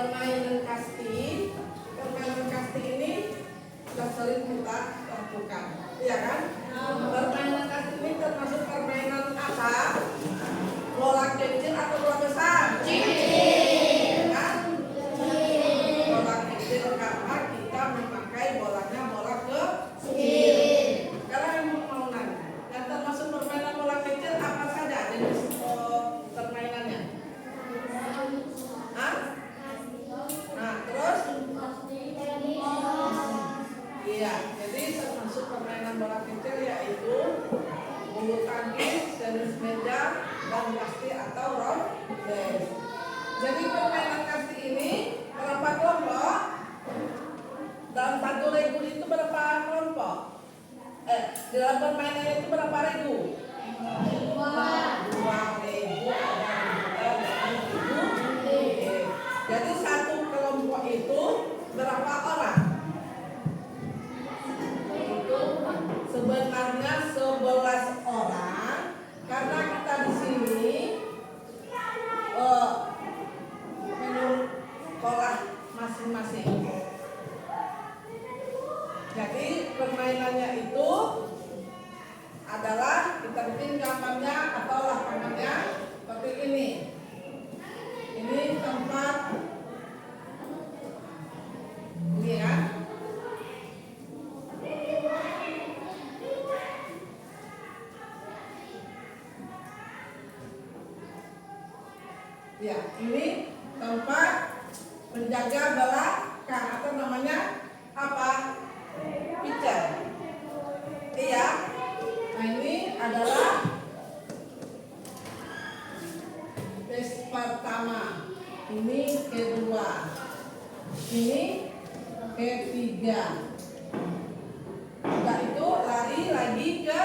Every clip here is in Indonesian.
permainan kasti. Permainan kasti ini sudah sering kita lakukan, iya kan? Permainan kasti ini termasuk permainan apa? Bola kecil atau bola besar? Kecil. Kan? Bola kecil karena kita memakai bolanya bola kecil. Sekarang yang mau nanya, yang termasuk permainan bola kecil apa saja jenis permainannya? Hah? Nah, terus? Iya, jadi termasuk permainan bola kecil yaitu bulu tangkis, tenis meja, dan kasti atau rounders. Jadi permainan kasti ini berapa kelompok? Dalam satu regu itu berapa kelompok? Di dalam permainan itu berapa regu? Dua regu, ada regu. Jadi satu kelompok itu berapa orang? Itu sebenarnya 11 orang karena kita di sini menurut sekolah masing-masing. Jadi permainannya itu adalah kita bikin gambarnya atau lapangannya seperti ini. Ini tempat ini ya. Ya, ini tempat menjaga belakang atau namanya apa? Pitcher. Iya. Nah, ini adalah tes pertama. Ini kedua. Ini ketiga. Setelah itu lari lagi ke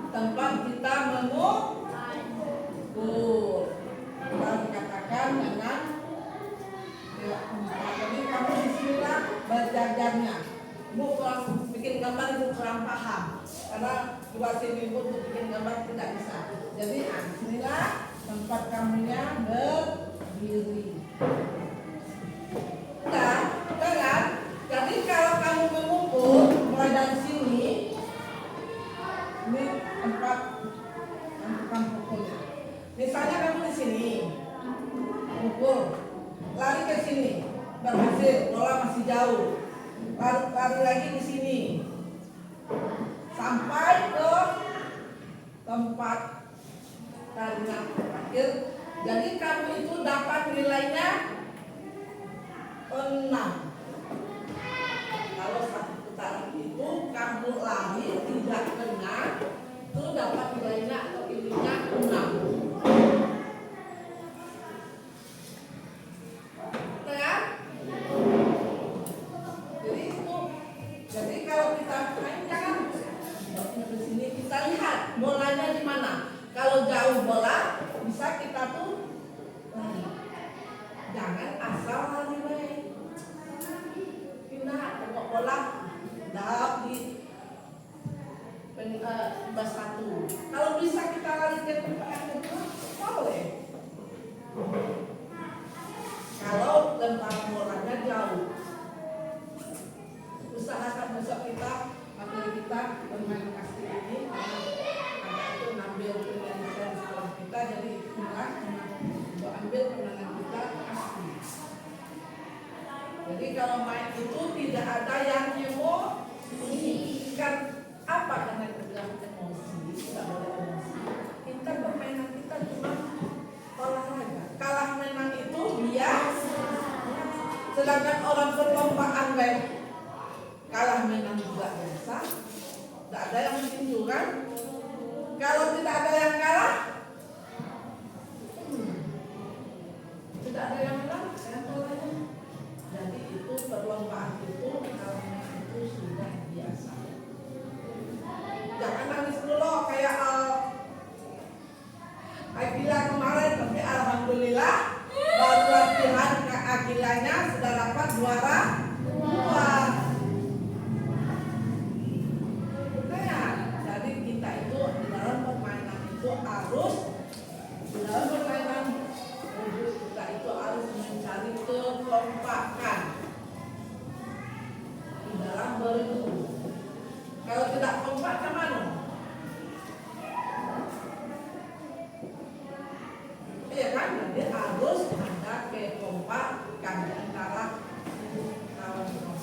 tempat kita mengumpul. Kita dikatakan dengan jadi kamu disinilah berjajarnya. Ibu kurang bikin gambar, ibu kurang paham karena dua sini pun untuk bikin gambar tidak bisa. Jadi disinilah tempat kamunya berdiri. Nah, kan? Jadi kalau kamu mengumpul mulai dari sini, ini tempat pukulnya. Misalnya kamu di sini, pukul, lari ke sini, berhasil, bola masih jauh, lari lagi di sini, sampai ke tempat tarinya terakhir. Jadi kamu itu dapat nilainya 6. Kalau satu putaran itu kamu lari tidak kena, itu dapat nilainya atau ininya 6. Jadi kalau kita main jangan di sini kita lihat bolanya di mana. Kalau jauh bola bisa kita tuh lari. Jangan asal lari. Pindah pokok bola dap di bas satu. Kalau bisa kita lari ke tempat yang kedua, boleh. Kalau lempar bolanya jauh, usahakan besok kita materi kita bermain kasti ini karena itu ngambil pendidikan sekolah kita, jadi inilah untuk ambil penangan kita kasti. Jadi kalau main itu tidak ada yang emosi. Kan apa karena bilang emosi? Tidak boleh emosi. Kita permainan kita cuma olahraga. Kalah menang itu biasa. Sedangkan orang perlombaan kalah menang juga biasa. Tidak ada yang menunjukkan. Kalau tidak ada yang kalah, tidak ada yang menang, yang kalah. Jadi itu perlombaan itu kalau itu sudah biasa. Jangan nangis dulu kayak Akila kemarin, tapi alhamdulillah baru latihan ke Akilanya sudah dapat juara 2. Nah, jadi kita itu di dalam permainan itu harus di dalam permainan kita itu kekompakan di dalam bergu. Kalau tidak kompak kemana? Iya kan? Jadi harus ada kekompakan di antara kawan-kawan.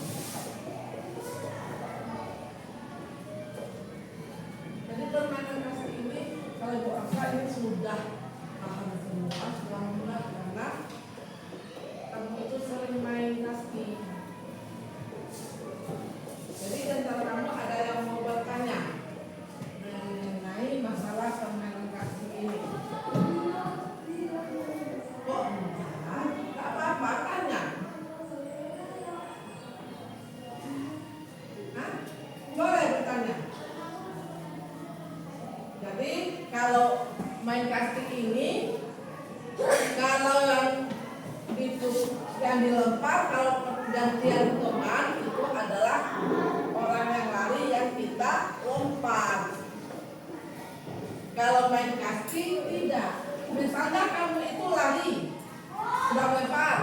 Jadi permainan kasti ini kalau Ibu Afsa ini sudah paham semua, sudah mulai karena kamu itu sering main kasti. Jadi di antara kamu ada yang mau bertanya mengenai masalah permainan kasti ini. Kok enggak? Tak apa-apa, tanya. Hah? Boleh bertanya. Jadi kalau main kasti ini, kalau yang itu yang dilempar, kalau gantian teman itu adalah orang yang lari yang kita lompat. Kalau main kasti tidak. Misalnya kamu itu lari, sudah lempar,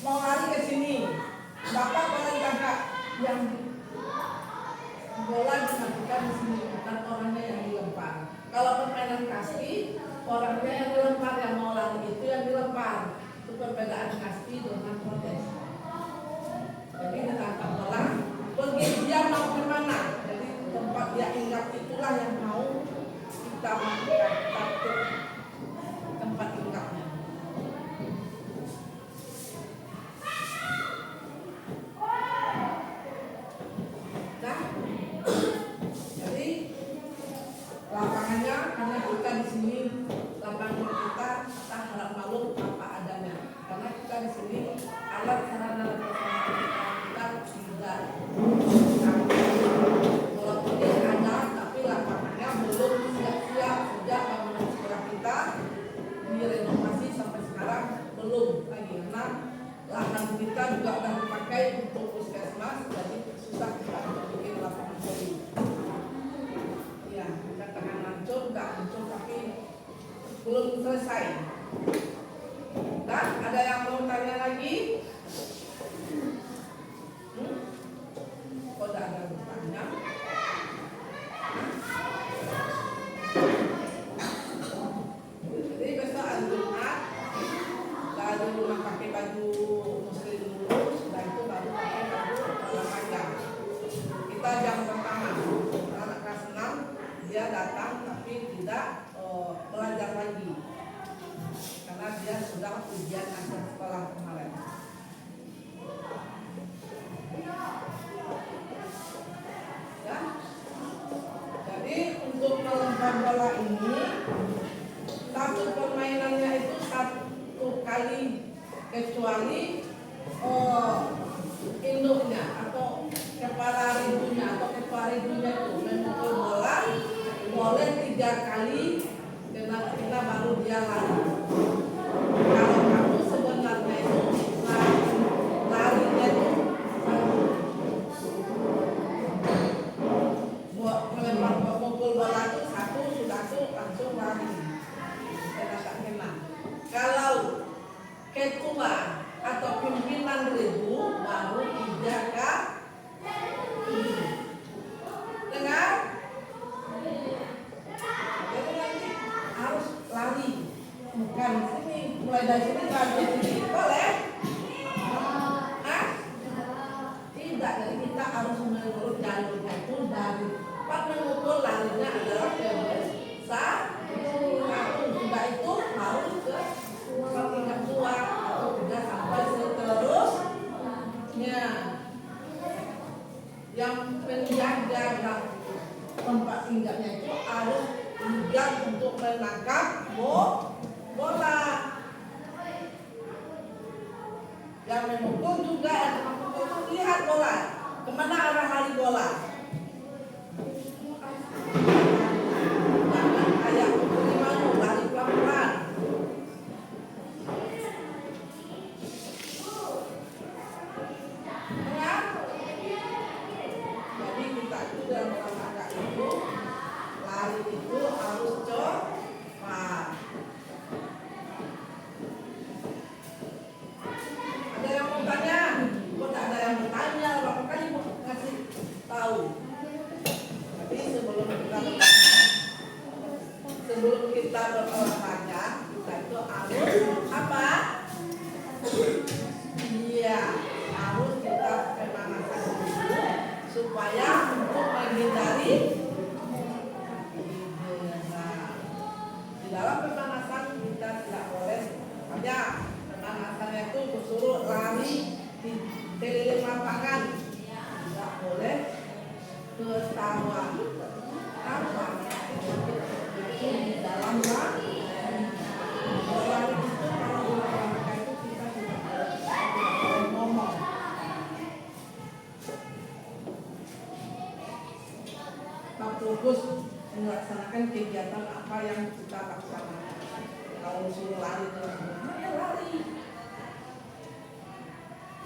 mau lari ke sini, bapak boleh tangkap yang bola dimatikan di sini, bukan orangnya yang dilempar. Kalau permainan kasti, orangnya yang dilempar, yang mau lari itu yang dilempar. Itu perbedaan kasti dengan protes. Jadi ditangkap bola, pergi dia mau kemana? Jadi tempat dia ingat itulah yang mau kita matikan tempat ingatnya. Nah, jadi lapangannya karena kita di sini lapangan kita harap maklum apa adanya. Karena kita di sini alat sarana kita tidak. Walaupun dia ada, tapi lapangannya belum siap-siap. Sejak bangunan sekolah kita direnovasi sampai sekarang belum lagi karena lahan kita juga sudah dipakai untuk puskesmas, jadi susah kita untuk bikin lapangan voli. Ya, katakan hancur, tidak hancur tapi belum selesai. Dan ada yang mau tanya lagi? Kok tidak ada yang bertanya? Jadi besok hari Jumat, dari rumah pakai baju muslim dulu, setelah itu baru pakai baju celana panjang. Kita jam pertama, anak kelas 6 dia datang tapi tidak belajar lagi karena dia sudah ujian akhir sekolah kemarin. Ya. Jadi untuk melempar bola ini satu permainannya itu satu kali kecuali induknya atau kepala ribunya itu memukul bola boleh 3 kali kena baru dia lari. Kalau kamu sebenarnya itu larinya itu melempar memukul bola itu satu sudah tuh langsung lari. Kena. Kalau ketua atau pimpinan ribu baru 3 kali. Dengar? Jadi nanti harus lari, bukan sini. Mulai dari sini lari sini, boleh? Hah? Tidak, jadi kita harus mengurus jalurnya itu dari tempat memukul larinya adalah ke satu, sudah itu harus ke tingkat 2 atau 3 sampai seterusnya. Yang penjaga tempat tinggalnya itu harus sigap untuk menangkap bola. Yang memukul juga yang memukul itu lihat bola, kemana arah lari bola. Jangan kayak gimana lari pelan-pelan. Jadi kita itu dalam olahraga itu lari itu harus cepat. pemanasannya itu disuruh lari di keliling lapangan, nggak boleh ketawa apa itu di dalam lari itu kalau olahraga itu kita tidak boleh ngomong. Kita fokus melaksanakan kegiatan apa yang kita laksanakan. Kalau suruh lari terus,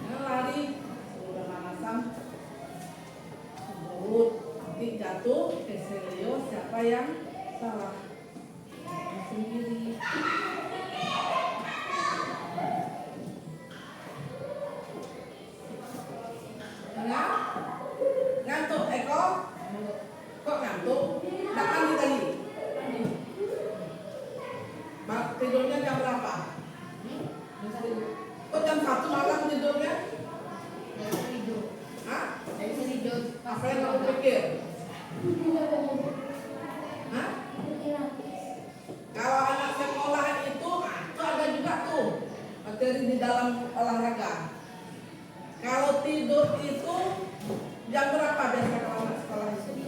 ya lari, suruh pemanasan, surut, nanti jatuh, keselio, siapa yang salah? Sendiri. Ngantuk, Eko? Kok ngantuk? Tak mandi tadi? Tidurnya jam berapa? Kok jam 1 malam tidurnya? Hah? Apa yang kamu pikir? Hah? Kalau anak sekolah itu ada juga tuh materi di dalam olahraga. Kalau tidur itu jam berapa biasa kalau anak sekolah itu?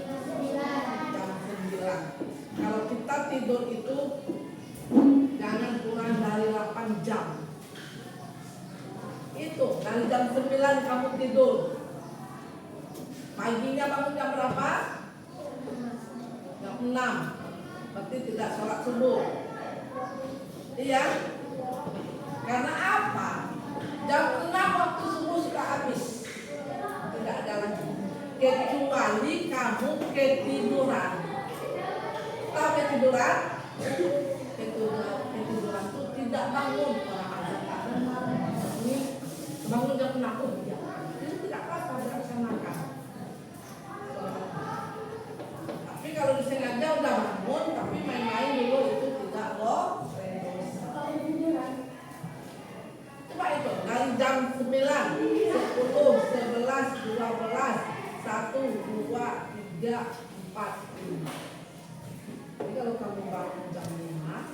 Jam 9. Kalau kita tidur itu jangan kurang dari 8 jam. Itu dari jam 9 kamu tidur. Paginya bangun jam berapa? Jam 6. Berarti tidak sholat subuh. Iya. Karena apa? Jam 6 waktu subuh sudah habis. Tidak ada lagi. Kecuali kamu ketiduran. Tahu ketiduran? Ketiduran itu tidak bangun. Bangun jam 6 ya. Itu tidak apa-apa, dilaksanakan. Tapi kalau disengaja udah bangun, tapi main-main dulu itu tidak loh. Coba itu dari jam 9, 10, 11, 12, 1, 2, 3, 4, 5. Jadi kalau kamu bangun jam 5,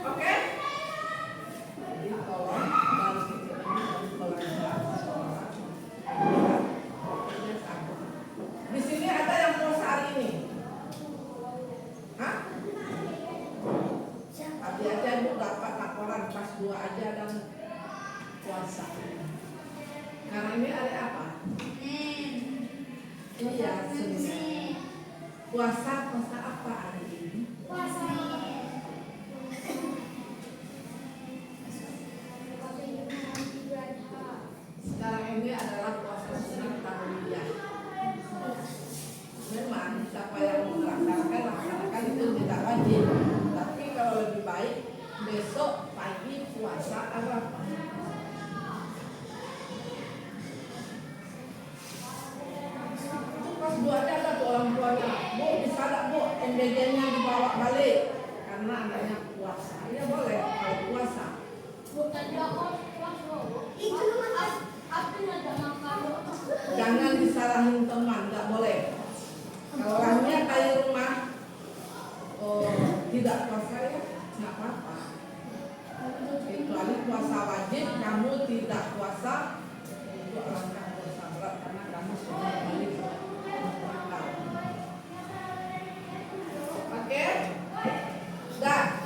oke? Jadi tolong dari kecil ini belajar sholat. Di sini ada yang puasa hari ini. Hah? Tadi aja Ibu dapat laporan pas 2 aja dan puasa. Karena ini hari apa? Iya, Senin. Puasa apa hari ini? Sekarang ini adalah puasa Senin Tarwiyah. Memang siapa yang laksanakan itu tidak wajib. Tapi kalau lebih baik besok pagi puasa Arafah. Pas 2 aja ada tuh orang tuanya, Bu bisa tak Bu MBG-nya dibawa balik karena anaknya puasa. Ya boleh kalau puasa. Jangan disalahin teman, nggak boleh. Kalau orangnya dari rumah tidak puasa ya nggak apa-apa. Kecuali puasa wajib, kamu tidak puasa itu alangkah puasa berat karena kamu sudah balik. Oke? Dah.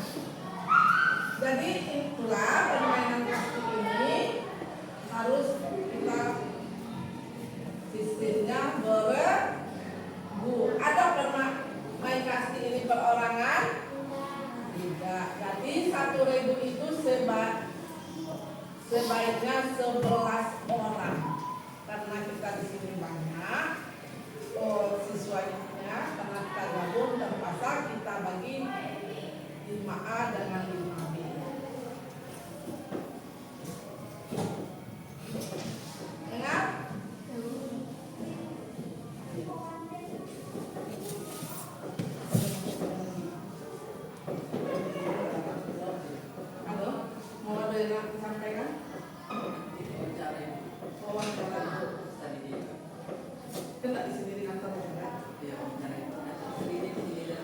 Jadi itulah permainan kasti ini harus kita sistemnya bergu. Ada pernah main kasti ini perorangan? Tidak. Jadi 1.000 itu sebaiknya 11 orang. Karena kita di sini banyak siswanya, karena kita gabung terpaksa kita bagi 5A dengan 5B. Dengar? Halo, mau ada yang sampaikan? Wawancara itu. Kan di sini di kantor ya? Iya, wawancara itu. Sendiri di sini.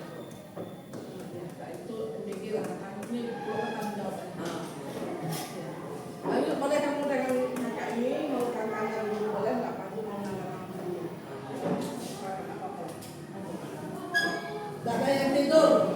tidur.